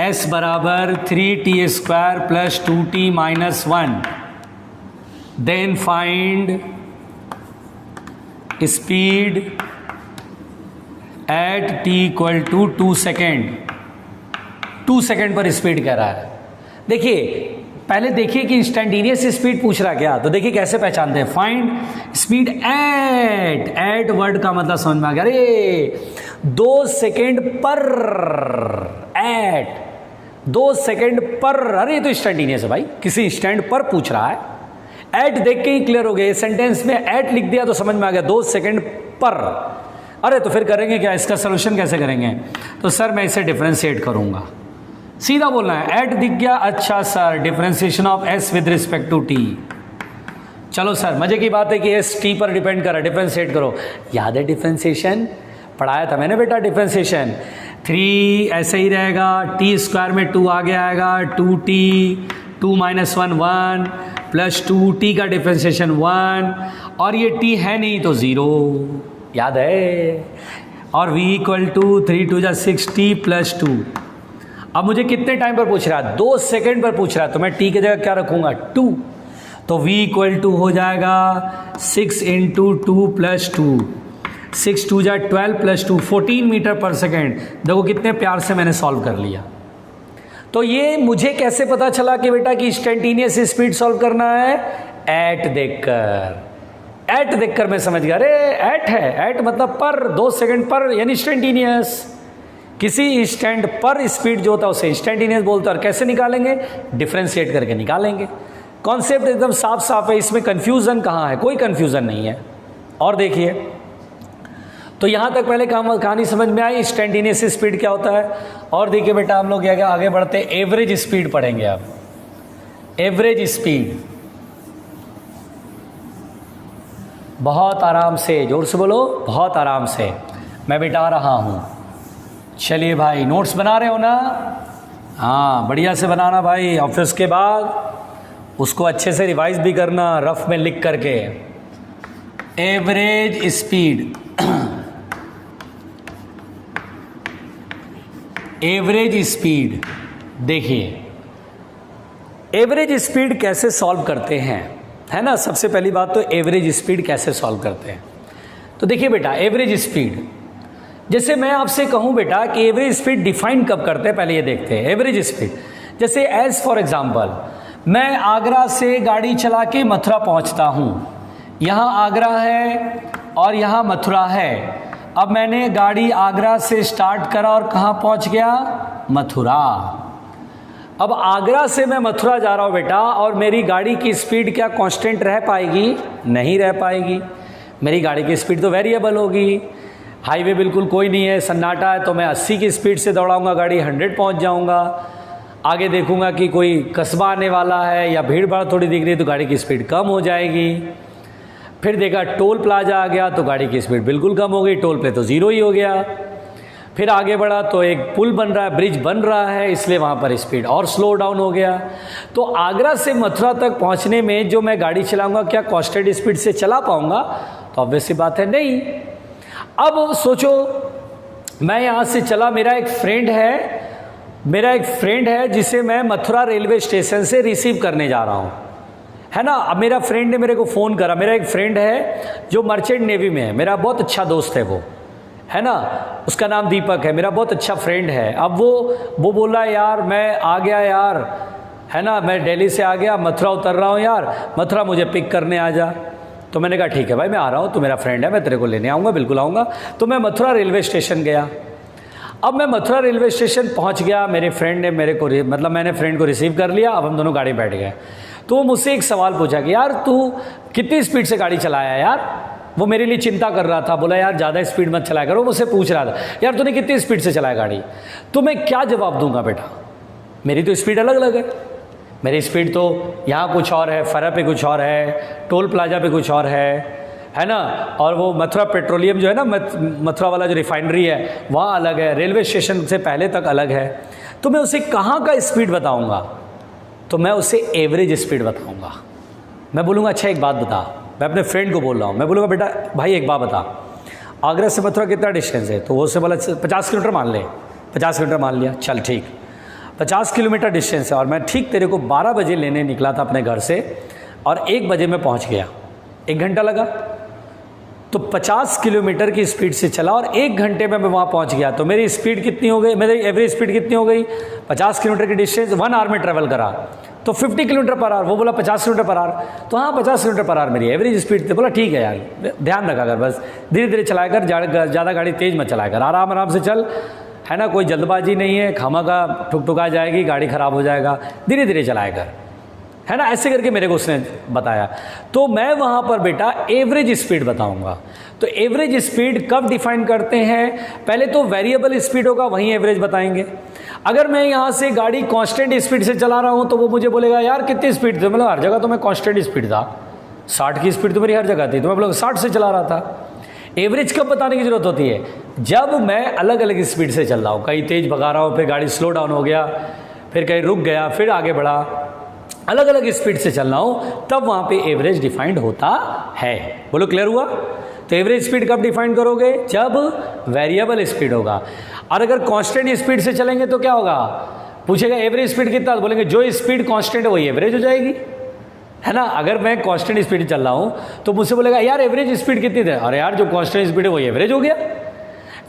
A: s बराबर 3t² plus 2t minus 1, then find speed at t equal to 2 second. 2 second पर स्पीड कह रहा है। देखिए पहले देखिए कि इंस्टेंटेनियस स्पीड पूछ रहा क्या, तो देखिए कैसे पहचानते हैं, फाइंड स्पीड एट वर्ड का मतलब समझ में आ गया। अरे 2 सेकेंड पर, एट 2 सेकेंड पर, अरे ये तो इंस्टेंटेनियस है भाई, किसी इंस्टेंट पर पूछ रहा है। एट देख के ही क्लियर हो गया, सेंटेंस में एट लिख दिया तो समझ में आ गया 2 सेकेंड पर। अरे तो फिर करेंगे क्या, इसका सोल्यूशन कैसे करेंगे, तो सर मैं इसे डिफरेंशिएट करूंगा, सीधा बोलना है। एट दिख गया, अच्छा sir differentiation of s with respect to t. चलो सर मजे की बात है कि एस टी पर डिपेंड कर रहा है, डिफरेंशिएट करो। याद है डिफरेंशिएशन, पढ़ाया था मैंने बेटा डिफरेंशिएशन। 3 ऐसे ही रहेगा, t² में 2 आगे आएगा, 2t 2 माइनस 1 1 प्लस 2t का डिफरेंशिएशन 1, और ये t है नहीं तो 0, याद है। और v equal to 3 2 6t plus 2। अब मुझे कितने टाइम पर पूछ रहा है, 2 सेकेंड पर पूछ रहा है, तो मैं t की जगह क्या रखूंगा 2, तो v इक्वल टू हो जाएगा 6 into 2 plus 2, 6 2 12 plus 2 14 metre per second. देखो कितने प्यार से मैंने सॉल्व कर लिया। तो ये मुझे कैसे पता चला कि बेटा कि इंस्टेंटेनियस स्पीड सॉल्व करना है, एट देखकर। एट देखकर मैं समझ गया, अरे एट है, एट मतलब पर, 2 सेकेंड पर यानी इंस्टेंटेनियस। किसी इंस्टेंट पर स्पीड जो होता है उसे इंस्टेंटेनियस बोलते हैं। और कैसे निकालेंगे, डिफरेंशिएट करके निकालेंगे। कॉन्सेप्ट एकदम साफ साफ है, इसमें कंफ्यूजन कहाँ है, कोई कंफ्यूजन नहीं है। और देखिए तो यहाँ तक पहले कहानी समझ में आई, इंस्टेंटेनियस स्पीड क्या होता है। और देखिए बेटा हम लोग आगे बढ़ते एवरेज स्पीड पढ़ेंगे। अब एवरेज स्पीड, बहुत आराम से, जोर से बोलो, बहुत आराम से मैं बिठा रहा हूँ। चलिए भाई नोट्स बना रहे हो ना, हाँ बढ़िया से बनाना भाई, और फिर उसके बाद उसको अच्छे से रिवाइज भी करना रफ में लिख करके। एवरेज स्पीड, एवरेज स्पीड, देखिए एवरेज स्पीड कैसे सॉल्व करते हैं, है ना। सबसे पहली बात तो एवरेज स्पीड कैसे सॉल्व करते हैं, तो देखिए बेटा एवरेज स्पीड, जैसे मैं आपसे कहूं बेटा कि एवरेज स्पीड डिफाइन कब करते हैं, पहले ये देखते हैं। एवरेज स्पीड जैसे एज फॉर एग्जांपल, मैं आगरा से गाड़ी चला के मथुरा पहुंचता हूं। यहाँ आगरा है और यहाँ मथुरा है। अब मैंने गाड़ी आगरा से स्टार्ट करा और कहाँ पहुंच गया, मथुरा। अब आगरा से मैं मथुरा जा रहा हूँ बेटा, और मेरी गाड़ी की स्पीड क्या कांस्टेंट रह पाएगी, नहीं रह पाएगी। मेरी गाड़ी की स्पीड तो वेरिएबल होगी। हाईवे बिल्कुल कोई नहीं है, सन्नाटा है, तो मैं 80 की स्पीड से दौड़ाऊंगा गाड़ी, 100 पहुंच जाऊंगा। आगे देखूंगा कि कोई कस्बा आने वाला है या भीड़ भाड़ थोड़ी दिख रही है तो गाड़ी की स्पीड कम हो जाएगी। फिर देखा टोल प्लाजा आ गया तो गाड़ी की स्पीड बिल्कुल कम हो गई, टोल पे तो 0 ही हो गया। फिर आगे बढ़ा तो एक पुल बन रहा है, ब्रिज बन रहा है, इसलिए वहाँ पर स्पीड और स्लो डाउन हो गया। तो आगरा से मथुरा तक पहुँचने में जो मैं गाड़ी चलाऊंगा क्या कांस्टेंट स्पीड से चला पाऊंगा, तो ऑब्वियस सी बात है नहीं। अब सोचो मैं यहाँ से चला, मेरा एक फ्रेंड है जिसे मैं मथुरा रेलवे स्टेशन से रिसीव करने जा रहा हूँ, है ना। अब मेरा फ्रेंड ने मेरे को फ़ोन करा, मेरा एक फ्रेंड है जो मर्चेंट नेवी में है, मेरा बहुत अच्छा दोस्त है वो, है ना, उसका नाम दीपक है, मेरा बहुत अच्छा फ्रेंड है। अब वो बोला यार मैं आ गया यार, है ना, मैं दिल्ली से आ गया, मथुरा उतर रहा हूँ यार, मथुरा मुझे पिक करने आ जा। तो मैंने कहा ठीक है भाई मैं आ रहा हूँ, तो मेरा फ्रेंड है, मैं तेरे को लेने आऊँगा, बिल्कुल आऊँगा। तो मैं मथुरा रेलवे स्टेशन गया। अब मैं मथुरा रेलवे स्टेशन पहुँच गया, मेरे फ्रेंड ने मैंने फ्रेंड को रिसीव कर लिया। अब हम दोनों गाड़ी बैठ गए। तो वो मुझसे एक सवाल पूछा कि यार तू कितनी स्पीड से गाड़ी चलाया यार, वो मेरे लिए चिंता कर रहा था, बोला यार ज़्यादा स्पीड मत चलाया करो। मुझसे पूछ रहा था यार तूने कितनी स्पीड से चलाया गाड़ी, तो मैं क्या जवाब दूंगा बेटा, मेरी तो स्पीड अलग अलग है। मेरी स्पीड तो यहाँ कुछ और है, फरा पे कुछ और है, टोल प्लाजा पे कुछ और है ना, और वो मथुरा पेट्रोलियम जो है ना, मथुरा वाला जो रिफाइनरी है वहाँ अलग है, रेलवे स्टेशन से पहले तक अलग है। तो मैं उसे कहाँ का स्पीड बताऊँगा, तो मैं उसे एवरेज स्पीड बताऊँगा। मैं बोलूँगा अच्छा एक बात बता, मैं अपने फ्रेंड को बोल रहा हूँ, मैं बोलूँगा बेटा भाई एक बात बता, आगरा से मथुरा कितना डिस्टेंस है, तो वो उससे बोला 50 किलोमीटर मान ले, 50 किलोमीटर मान लिया, चल ठीक 50 किलोमीटर डिस्टेंस है, और मैं ठीक तेरे को 12 बजे लेने निकला था अपने घर से, और 1 बजे मैं पहुँच गया, 1 घंटा लगा। तो 50 किलोमीटर की स्पीड से चला और 1 घंटे में मैं वहाँ पहुँच गया, तो मेरी स्पीड कितनी हो गई, मेरी एवरेज स्पीड कितनी हो गई, 50 किलोमीटर की डिस्टेंस 1 आवर में ट्रैवल करा तो 50 किलोमीटर पर आवर, वो बोला 50 किलोमीटर पर आवर, तो हाँ 50 किलोमीटर पर आवर मेरी एवरेज स्पीड थी। बोला ठीक है यार, ध्यान रखा कर, बस धीरे धीरे चलाया कर, ज़्यादा गाड़ी तेज़ मत चलाया कर, आराम आराम से चल, है ना, कोई जल्दबाजी नहीं है, खामखा ठुक जाएगी, गाड़ी ख़राब हो जाएगा, धीरे धीरे चलाया कर, है ना, ऐसे करके मेरे को उसने बताया। तो मैं वहाँ पर बेटा एवरेज स्पीड बताऊँगा। तो एवरेज स्पीड कब डिफाइन करते हैं, पहले तो वेरिएबल स्पीड होगा वहीं एवरेज बताएंगे। अगर मैं यहाँ से गाड़ी कांस्टेंट स्पीड से चला रहा हूँ तो वो मुझे बोलेगा यार कितनी स्पीड थी, मतलब हर जगह तो मैं कांस्टेंट स्पीड था, 60 की स्पीड तो मेरी हर जगह थी, तो मैं बोला 60 से चला रहा था। एवरेज कब बताने की जरूरत होती है, जब मैं अलग अलग स्पीड से चल रहा हूँ, कहीं तेज़ भगा रहा हूँ, फिर गाड़ी स्लो डाउन हो गया, फिर कहीं रुक गया, फिर आगे बढ़ा, अलग अलग स्पीड से चल रहा हूँ, तब वहाँ पे एवरेज डिफाइंड होता है। बोलो क्लियर हुआ। तो एवरेज स्पीड कब डिफाइन करोगे, जब वेरिएबल स्पीड होगा। और अगर कांस्टेंट स्पीड से चलेंगे तो क्या होगा, पूछेगा एवरेज स्पीड कितना, तो बोलेंगे जो स्पीड कांस्टेंट है वही एवरेज हो जाएगी, है ना। अगर मैं कांस्टेंट स्पीड चल रहा हूँ तो मुझसे बोलेगा यार एवरेज स्पीड कितनी है, अरे यार जो कांस्टेंट स्पीड है वही एवरेज हो गया।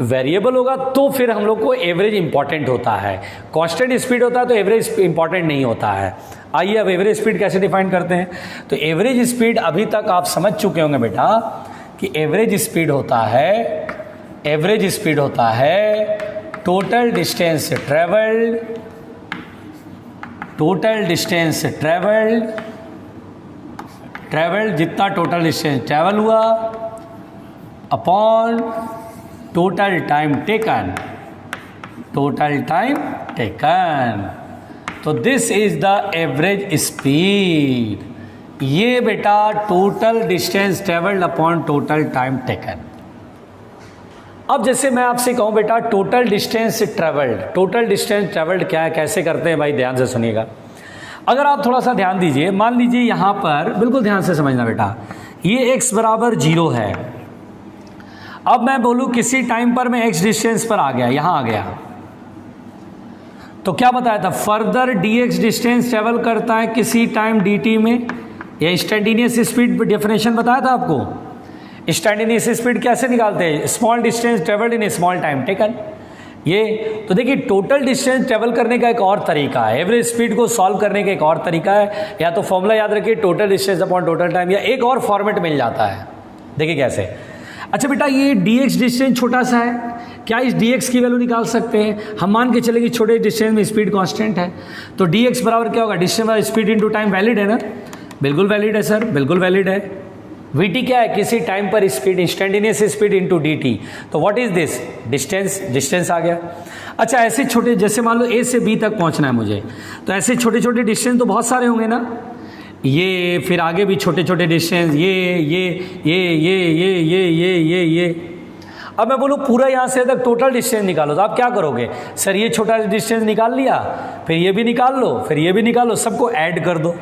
A: वेरिएबल होगा तो फिर हम लोग को एवरेज इंपॉर्टेंट होता है, कांस्टेंट स्पीड होता है तो एवरेज इंपॉर्टेंट नहीं होता है। आइए अब एवरेज स्पीड कैसे डिफाइन करते हैं। तो एवरेज स्पीड अभी तक आप समझ चुके होंगे बेटा कि एवरेज स्पीड होता है, एवरेज स्पीड होता है total distance travelled, total distance travelled जितना टोटल डिस्टेंस ट्रेवल हुआ upon total time taken, total time taken. तो this is the average speed, ये बेटा total distance travelled upon total time taken. अब जैसे मैं आपसे कहूं बेटा total distance travelled, total distance travelled क्या है, कैसे करते हैं भाई, ध्यान से सुनिएगा। अगर आप थोड़ा सा ध्यान दीजिए, मान लीजिए यहां पर बिल्कुल ध्यान से समझना बेटा, ये x बराबर 0 है। अब मैं बोलूं किसी टाइम पर मैं x डिस्टेंस पर आ गया, यहां आ गया, तो क्या बताया था, फर्दर dx डिस्टेंस ट्रेवल करता है किसी टाइम dt में, या इंस्टेंटेनियस स्पीड डेफिनेशन बताया था आपको। इंस्टेंटेनियस स्पीड कैसे निकालते हैं, small distance travelled in small time taken. ये तो देखिए टोटल डिस्टेंस ट्रेवल करने का एक और तरीका है, एवरेज स्पीड को सॉल्व करने का एक और तरीका है, या तो फॉर्मूला याद रखिए total distance upon total time, या एक और फॉर्मेट मिल जाता है। देखिए कैसे। अच्छा बेटा ये dx डिस्टेंस छोटा सा है, क्या इस dx की वैल्यू निकाल सकते हैं। हम मान के चले कि छोटे डिस्टेंस में स्पीड कांस्टेंट है, तो dx बराबर क्या होगा, distance by speed into time. Valid है ना, बिल्कुल वैलिड है सर, बिल्कुल वैलिड है। vt क्या है, किसी टाइम पर speed, instantaneous speed into dt। तो what is this, distance, distance आ गया। अच्छा ऐसे छोटे, जैसे मान लो a से b तक पहुंचना है मुझे, तो ऐसे छोटे छोटे डिस्टेंस तो बहुत सारे होंगे ना, ये फिर आगे भी छोटे छोटे डिस्टेंस, ये। अब मैं बोलूँ पूरा यहाँ से तक टोटल डिस्टेंस निकालो, तो आप क्या करोगे, सर ये छोटा डिस्टेंस निकाल लिया, फिर ये भी निकाल लो, फिर ये भी निकालो, सबको ऐड कर दो।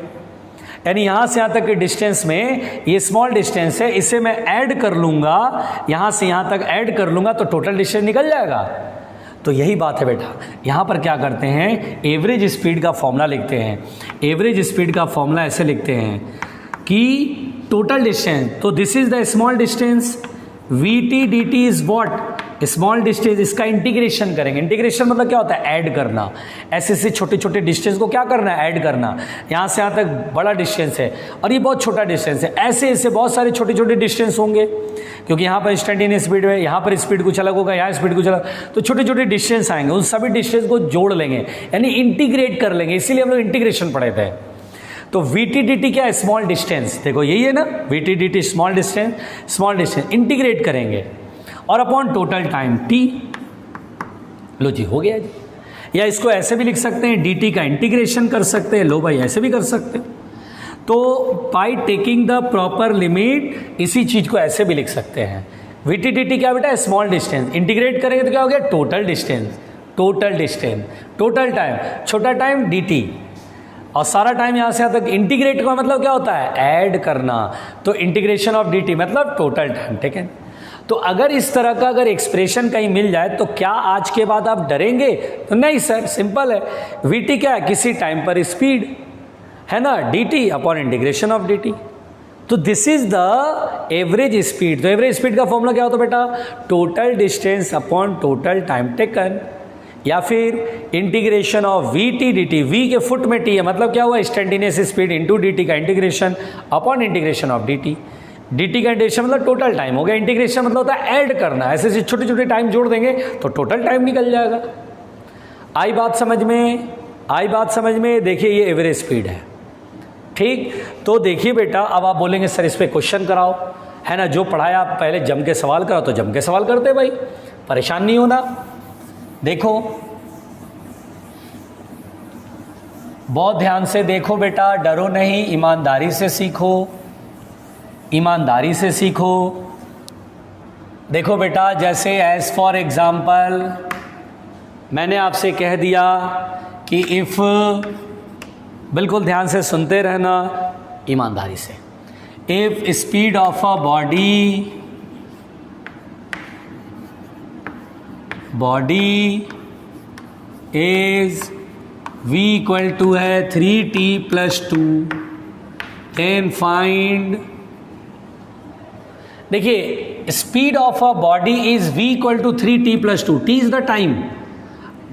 A: यानी यहाँ से यहाँ तक के डिस्टेंस में ये स्मॉल डिस्टेंस है, इसे मैं ऐड कर लूँगा, यहाँ से यहाँ तक ऐड कर लूँगा तो टोटल डिस्टेंस निकल जाएगा। तो यही बात है बेटा, यहाँ पर क्या करते हैं, एवरेज स्पीड का फॉर्मूला लिखते हैं। एवरेज स्पीड का फॉर्मूला ऐसे लिखते हैं कि टोटल डिस्टेंस, तो this is the small distance, vt dt is what, small distance, इसका इंटीग्रेशन करेंगे। इंटीग्रेशन मतलब क्या होता है, ऐड करना। ऐसे से छोटे छोटे डिस्टेंस को क्या करना है, ऐड करना। यहाँ से यहाँ तक बड़ा डिस्टेंस है और ये बहुत छोटा डिस्टेंस है, ऐसे ऐसे बहुत सारे छोटे छोटे डिस्टेंस होंगे, क्योंकि यहाँ पर इंस्टेंटेनियस स्पीड है, यहाँ पर स्पीड कुछ अलग होगा, यहाँ स्पीड कुछ अलग, तो छोटे छोटे डिस्टेंस आएंगे, उन सभी डिस्टेंस को जोड़ लेंगे, यानी इंटीग्रेट कर लेंगे। इसीलिए हम लोग इंटीग्रेशन पढ़े थे। तो वीटी dt क्या है? स्मॉल डिस्टेंस, देखो यही है ना, VT dt small distance integrate करेंगे और अपॉन टोटल टाइम t। लो जी, हो गया जी। या इसको ऐसे भी लिख सकते हैं, dt का इंटीग्रेशन कर सकते हैं, लो भाई ऐसे भी कर सकते हैं। तो by taking the proper limit इसी चीज को ऐसे भी लिख सकते हैं। वीटी dt क्या बेटा? स्मॉल डिस्टेंस, इंटीग्रेट करेंगे तो क्या हो गया? टोटल डिस्टेंस, टोटल टाइम, छोटा टाइम dt, और सारा टाइम यहां से यहां तक। इंटीग्रेट का मतलब क्या होता है? ऐड करना। तो इंटीग्रेशन ऑफ dt मतलब टोटल टाइम, ठीक है। तो अगर इस तरह का अगर एक्सप्रेशन कहीं मिल जाए तो क्या आज के बाद आप डरेंगे? तो नहीं सर, सिंपल है। वीटी क्या है? किसी टाइम पर स्पीड है ना, dt upon integration of dt। तो this is the average speed. तो एवरेज स्पीड का फॉर्मूला क्या होता है बेटा? Total distance upon total time taken, या फिर integration of V T D T. V के फुट में टी है, मतलब क्या हुआ? Instantaneous speed into D T का integration upon integration of D T. D T का इंटीग्रेशन मतलब टोटल टाइम हो गया, इंटीग्रेशन मतलब होता है ऐड करना। ऐसे ऐसे छोटे छोटे टाइम जोड़ देंगे तो टोटल टाइम निकल जाएगा। आई बात समझ में? आई बात समझ में? देखिए ये एवरेज स्पीड है, ठीक। तो देखिए बेटा, अब आप बोलेंगे सर इस पे क्वेश्चन कराओ, है ना, जो पढ़ाया आप पहले जम के सवाल कराओ, तो जम के सवाल करते भाई, परेशान नहीं होना। देखो बहुत ध्यान से देखो बेटा, डरो नहीं, ईमानदारी से सीखो, ईमानदारी से सीखो। देखो बेटा, जैसे एज फॉर एग्जाम्पल मैंने आपसे कह दिया कि इफ, बिल्कुल ध्यान से सुनते रहना ईमानदारी से, if speed of a body is v equal to है 3t+2, देन फाइंड। देखिए speed of a body is v equal to 3t+2। t is the time.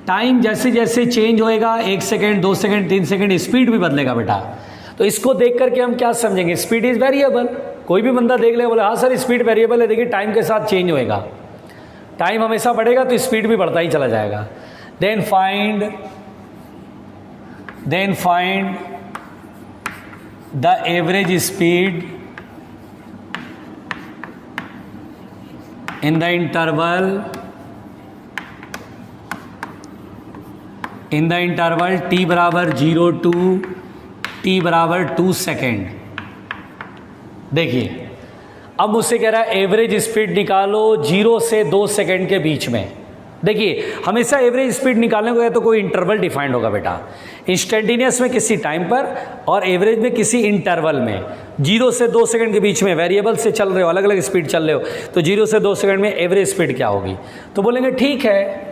A: Time जैसे जैसे चेंज होएगा, 1 सेकेंड 2 सेकेंड 3 सेकेंड, स्पीड भी बदलेगा बेटा। तो इसको देख करके हम क्या समझेंगे? Speed is variable. कोई भी बंदा देख ले, बोले हाँ सर स्पीड वेरिएबल है, देखिए टाइम के साथ चेंज होएगा, टाइम हमेशा बढ़ेगा तो स्पीड भी बढ़ता ही चला जाएगा। Then find the average speed in the interval t बराबर 0 to t बराबर 2 सेकेंड। देखिए अब मुझसे कह रहा है एवरेज स्पीड निकालो 0 से 2 सेकेंड के बीच में। देखिए हमेशा एवरेज स्पीड निकालने को है तो कोई इंटरवल डिफाइंड होगा बेटा, इंस्टेंटेनियस में किसी टाइम पर और एवरेज में किसी इंटरवल में। 0 से 2 सेकंड के बीच में वेरिएबल से चल रहे हो, अलग अलग स्पीड चल रहे हो, तो 0 से 2 सेकंड में एवरेज स्पीड क्या होगी? तो बोलेंगे ठीक है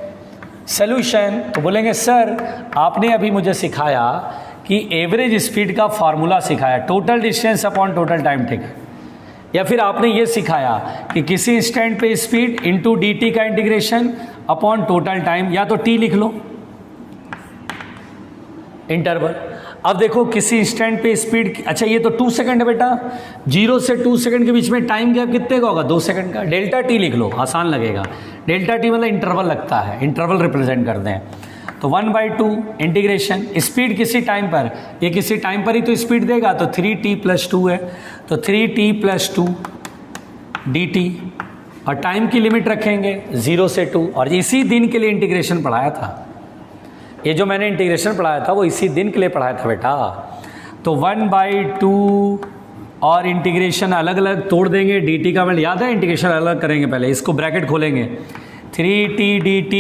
A: सोल्यूशन। तो बोलेंगे सर आपने अभी मुझे सिखाया कि एवरेज स्पीड का फार्मूला सिखाया, total distance upon total time taken, या फिर आपने ये सिखाया कि किसी इंस्टेंट पे स्पीड इंटू डी टी का इंटीग्रेशन अपॉन टोटल टाइम, या तो टी लिख लो इंटरवल। अब देखो किसी इंस्टेंट पे स्पीड, अच्छा ये तो 2 सेकंड है बेटा, 0 से 2 सेकंड के बीच में टाइम गैप कितने का होगा? 2 सेकंड का। डेल्टा टी लिख लो, आसान लगेगा। डेल्टा टी मतलब इंटरवल लगता है, इंटरवल रिप्रेजेंट करते हैं। तो 1/2 इंटीग्रेशन, स्पीड किसी टाइम पर, ये किसी टाइम पर ही तो स्पीड देगा, तो 3t+2 है, तो 3t+2 dt, और टाइम की लिमिट रखेंगे 0 से 2। और इसी दिन के लिए इंटीग्रेशन पढ़ाया था, ये जो मैंने इंटीग्रेशन पढ़ाया था वो इसी दिन के लिए पढ़ाया था बेटा। तो 1/2 और इंटीग्रेशन अलग अलग तोड़ देंगे, dt का मतलब याद है, इंटीग्रेशन अलग करेंगे, पहले इसको ब्रैकेट खोलेंगे, 3t dt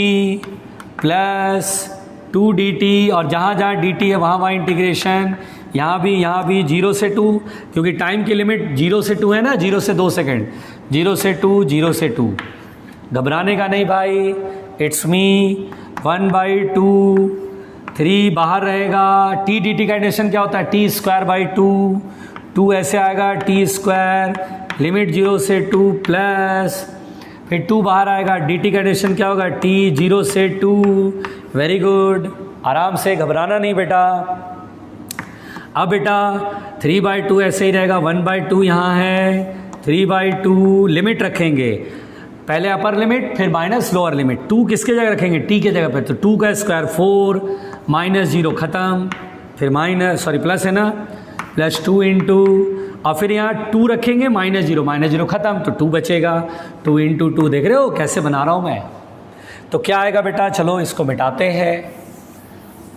A: प्लस 2 dt, और जहाँ जहाँ dt है वहाँ वहाँ इंटीग्रेशन, यहाँ भी 0 से 2, क्योंकि टाइम की लिमिट 0 से 2 है ना, 0 से 2 सेकेंड, 0 से 2। घबराने का नहीं भाई, इट्स मी 1/2, 3 बाहर रहेगा, t dt का इंटीग्रेशन क्या होता है? t²/2, 2 ऐसे आएगा t², लिमिट 0 से 2 प्लस, फिर 2 बाहर आएगा, dt का इंटीग्रेशन क्या होगा? t 0 से 2। वेरी गुड, आराम से, घबराना नहीं बेटा। अब बेटा 3/2 ऐसे ही रहेगा, 1/2 यहाँ है, 3/2 लिमिट रखेंगे, पहले अपर लिमिट फिर माइनस लोअर लिमिट। 2 किसके जगह रखेंगे? t के जगह पे, तो 2 का स्क्वायर 4, -0 खत्म, फिर प्लस है ना, प्लस 2 इंटू, और फिर यहाँ 2 रखेंगे, -0 ख़त्म, तो 2 बचेगा। 2 इंटू 2, देख रहे हो कैसे बना रहा हूँ मैं। तो क्या आएगा बेटा, चलो इसको मिटाते हैं,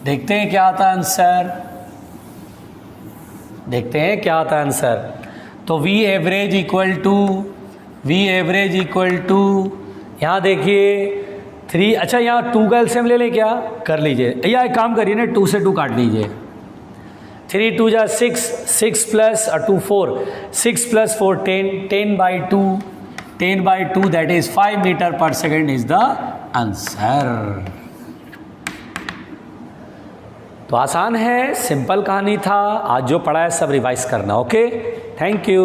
A: देखते हैं क्या आता है आंसर, देखते हैं क्या आता है आंसर। तो V एवरेज इक्वल टू यहाँ देखिए 3, अच्छा यहाँ 2 का एलसीएम ले लें क्या, कर लीजिए, या एक काम करिए ना, 2 से 2 काट लीजिए। 3 2 जा 6, 6 plus 2 4, 6 plus 4 10, 10/2 that is 5 metre per second is the answer. तो आसान है, सिंपल कहानी था, आज जो पढ़ा है सब रिवाइज करना। Okay, thank you.